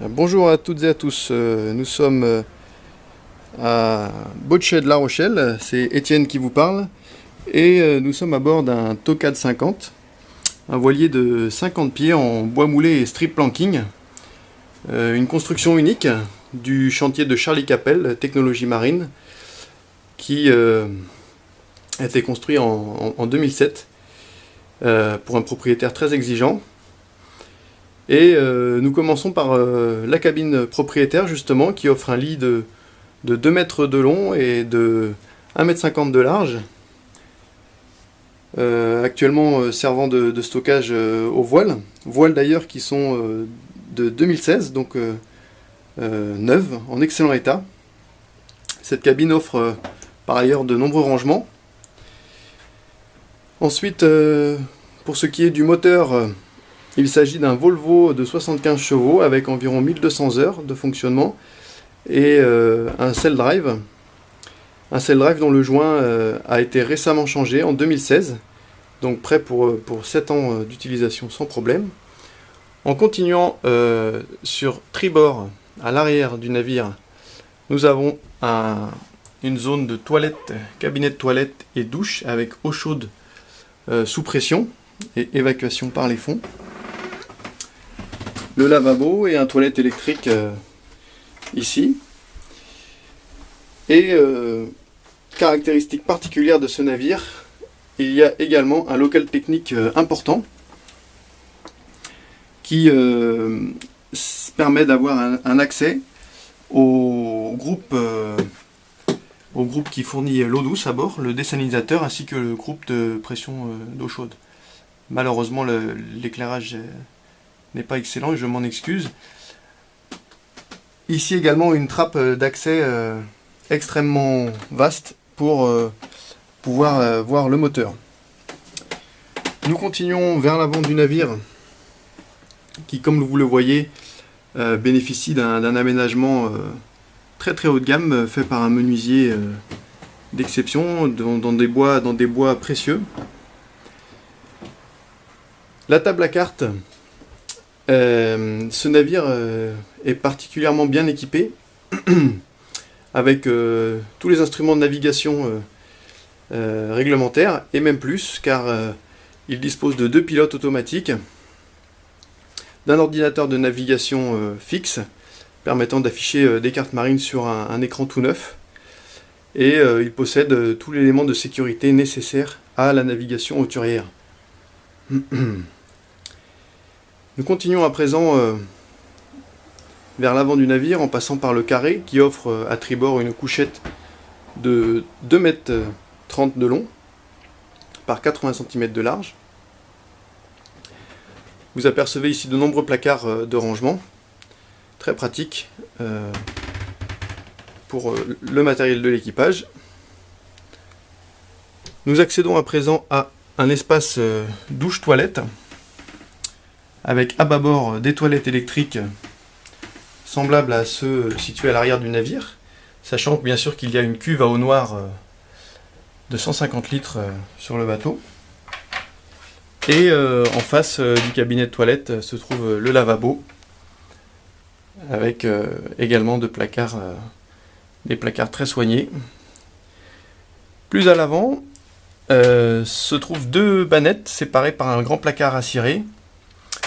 Bonjour à toutes et à tous, nous sommes à Bochet de La Rochelle, c'est Étienne qui vous parle, et nous sommes à bord d'un Tokad 50, un voilier de 50 pieds en bois moulé et strip planking, une construction unique du chantier de Charlie Capel, Technologie Marine, qui a été construit en 2007 pour un propriétaire très exigeant. Et nous commençons par la cabine propriétaire justement qui offre un lit de 2 mètres de long et de 1,50 m de large. Actuellement servant de stockage aux voiles. Voiles d'ailleurs qui sont de 2016, donc neuves, en excellent état. Cette cabine offre par ailleurs de nombreux rangements. Ensuite, pour ce qui est du moteur, il s'agit d'un Volvo de 75 chevaux avec environ 1200 heures de fonctionnement et un Cell Drive. Un Cell Drive dont le joint a été récemment changé en 2016, donc prêt pour 7 ans d'utilisation sans problème. En continuant sur tribord, à l'arrière du navire, nous avons une zone de toilette, cabinet de toilette et douche avec eau chaude sous pression et évacuation par les fonds. Le lavabo et un toilette électrique ici. Et caractéristique particulière de ce navire, il y a également un local technique important qui permet d'avoir un accès au groupe qui fournit l'eau douce à bord, le désalinisateur ainsi que le groupe de pression d'eau chaude. Malheureusement l'éclairage n'est pas excellent et je m'en excuse. Ici également une trappe d'accès extrêmement vaste pour pouvoir voir le moteur. Nous continuons vers l'avant du navire qui, comme vous le voyez, bénéficie d'un aménagement très très haut de gamme fait par un menuisier d'exception dans des bois précieux. La table à cartes. Ce navire est particulièrement bien équipé avec tous les instruments de navigation réglementaires et même plus car il dispose de 2 pilotes automatiques, d'un ordinateur de navigation fixe permettant d'afficher des cartes marines sur un écran tout neuf et il possède tous les éléments de sécurité nécessaires à la navigation hauturière. Nous continuons à présent vers l'avant du navire en passant par le carré qui offre à tribord une couchette de 2,30 m de long par 80 cm de large. Vous apercevez ici de nombreux placards de rangement, très pratiques pour le matériel de l'équipage. Nous accédons à présent à un espace douche-toilette avec à bâbord des toilettes électriques semblables à ceux situés à l'arrière du navire, sachant bien sûr qu'il y a une cuve à eau noire de 150 litres sur le bateau. Et en face du cabinet de toilette se trouve le lavabo, avec également des placards très soignés. Plus à l'avant se trouvent 2 bannettes séparées par un grand placard à cirer.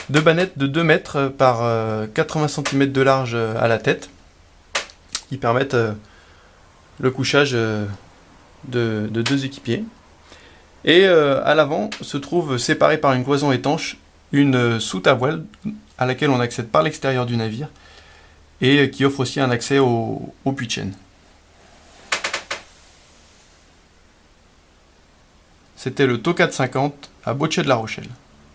2 bannettes de 2 mètres par 80 cm de large à la tête, qui permettent le couchage de 2 équipiers. Et à l'avant se trouve séparée par une cloison étanche une soute à voile à laquelle on accède par l'extérieur du navire et qui offre aussi un accès au puits de chaîne. C'était le Tokad 50 à Bochet de La Rochelle.